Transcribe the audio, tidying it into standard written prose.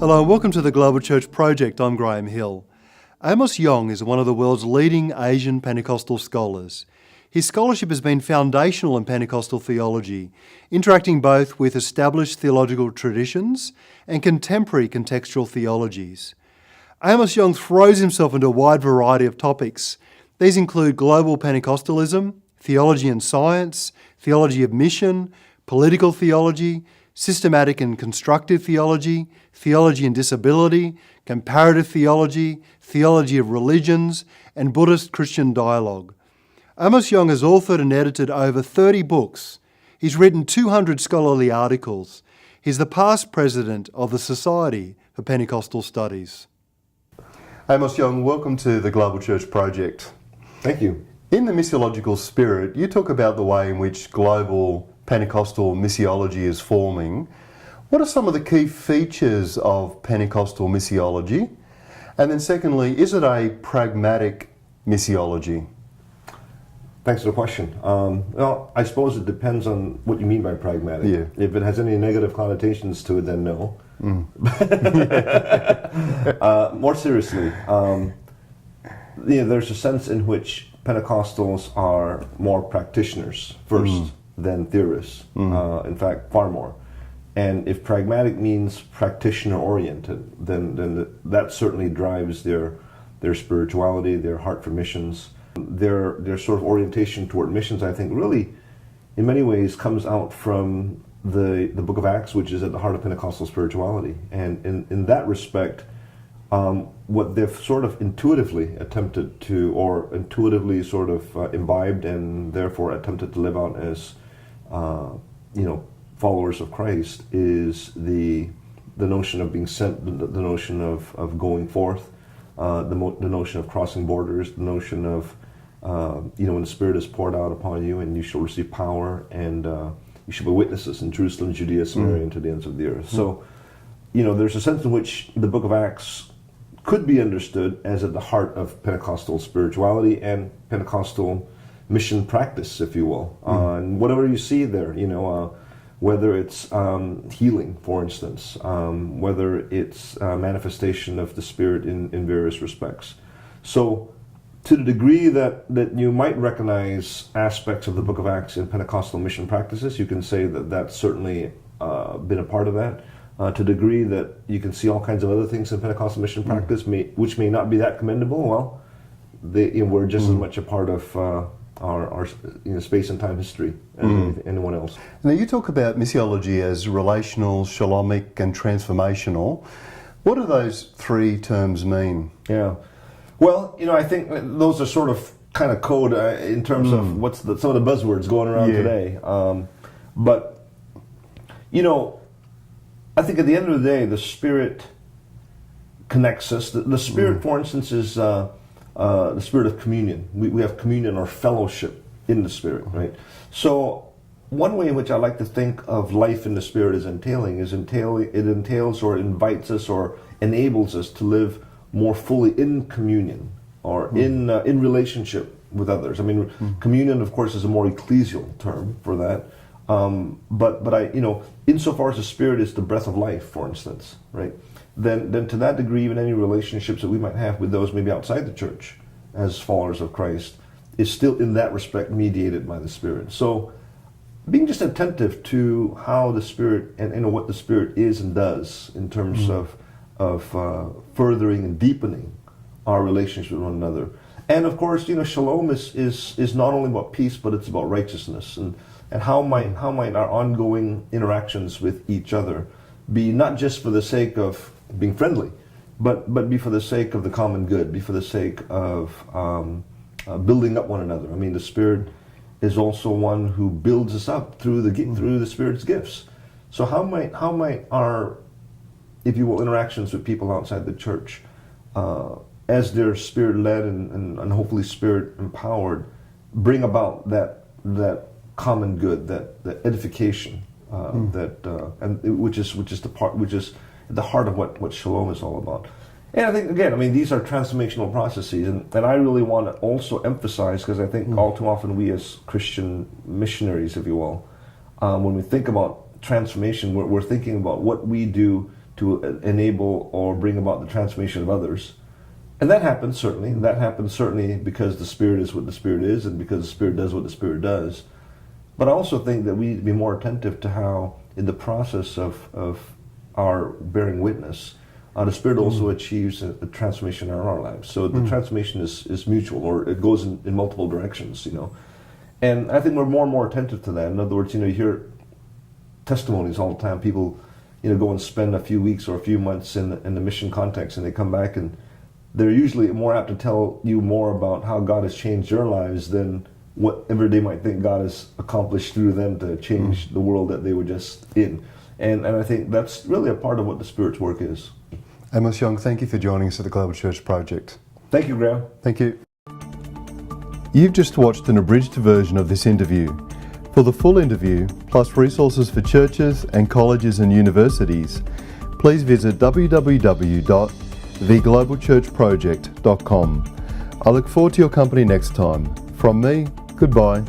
Hello and welcome to the GlobalChurch Project. I'm Graham Hill. Amos Yong is one of the world's leading Asian Pentecostal scholars. His scholarship has been foundational in Pentecostal theology, interacting both with established theological traditions and contemporary contextual theologies. Amos Yong throws himself into a wide variety of topics. These include global Pentecostalism, theology and science, theology of mission, political theology, systematic and constructive theology, theology and disability, comparative theology, theology of religions, and Buddhist-Christian dialogue. Amos Yong has authored and edited over 30 books. He's written 200 scholarly articles. He's the past president of the Society for Pentecostal Studies. Amos Yong, welcome to the GlobalChurch Project. Thank you. In the missiological spirit, you talk about the way in which global Pentecostal missiology is forming. What are some of the key features of Pentecostal missiology? And then secondly, is it a pragmatic missiology? Thanks for the question. Well, I suppose it depends on what you mean by pragmatic. Yeah. If it has any negative connotations to it, then no. More seriously, there's a sense in which Pentecostals are more practitioners first than theorists. In fact, far more. And if pragmatic means practitioner-oriented, then that certainly drives their spirituality, their heart for missions. Their sort of orientation toward missions, I think, really, in many ways, comes out from the Book of Acts, which is at the heart of Pentecostal spirituality. And in that respect, what they've sort of intuitively attempted to, or intuitively sort of imbibed and therefore attempted to live out as, followers of Christ, is the notion of being sent, the notion of going forth, the notion of crossing borders, the notion of when the Spirit is poured out upon you, and you shall receive power, and you shall be witnesses in Jerusalem, Judea, Samaria, and to the ends of the earth. So, there's a sense in which the Book of Acts could be understood as at the heart of Pentecostal spirituality and Pentecostal mission practice, if you will. And whatever you see there, whether it's healing, for instance, whether it's manifestation of the Spirit in various respects. So, to the degree that you might recognize aspects of the Book of Acts in Pentecostal mission practices, you can say that that's certainly been a part of that. To the degree that you can see all kinds of other things in Pentecostal mission practice, which may not be that commendable, well, we're just as much a part of our space and time history as anyone else. Now, you talk about missiology as relational, shalomic, and transformational. What do those three terms mean? Yeah. Well, I think those are sort of kind of code in terms of some of the buzzwords going around today. But I think at the end of the day, the Spirit connects us. The Spirit, for instance, is the Spirit of communion. We have communion or fellowship in the Spirit, right? So one way in which I like to think of life in the Spirit as entailing is it entails or invites us or enables us to live more fully in communion or in relationship with others. I mean, communion, of course, is a more ecclesial term for that. But I, insofar as the Spirit is the breath of life, for instance, right? Then to that degree, even any relationships that we might have with those maybe outside the church as followers of Christ is still in that respect mediated by the Spirit. So being just attentive to how the Spirit and what the Spirit is and does in terms of furthering and deepening our relationship with one another. And of course, shalom is not only about peace, but it's about righteousness. And how might our ongoing interactions with each other be not just for the sake of being friendly, but be for the sake of the common good, be for the sake of building up one another. I mean, the Spirit is also one who builds us up through the Spirit's gifts. So how might our, if you will, interactions with people outside the church, as they're Spirit-led and hopefully Spirit-empowered, bring about that common good, that edification, which is at the heart of what shalom is all about. And I think, again, these are transformational processes, and I really want to also emphasize, because I think all too often we as Christian missionaries, if you will, when we think about transformation, we're thinking about what we do to enable or bring about the transformation of others. And that happens certainly. That happens certainly because the Spirit is what the Spirit is, and because the Spirit does what the Spirit does. But I also think that we need to be more attentive to how, in the process of our bearing witness, the Spirit also achieves a transformation in our lives. So the transformation is mutual, or it goes in multiple directions, you know. And I think we're more and more attentive to that. In other words, you know, you hear testimonies all the time. People, you know, go and spend a few weeks or a few months in the mission context, and they come back, and they're usually more apt to tell you more about how God has changed their lives than whatever they might think God has accomplished through them to change the world that they were just in. And I think that's really a part of what the Spirit's work is. Amos Yong, thank you for joining us at the Global Church Project. Thank you, Graham. Thank you. You've just watched an abridged version of this interview. For the full interview, plus resources for churches and colleges and universities, please visit www.theglobalchurchproject.com. I look forward to your company next time. From me, goodbye.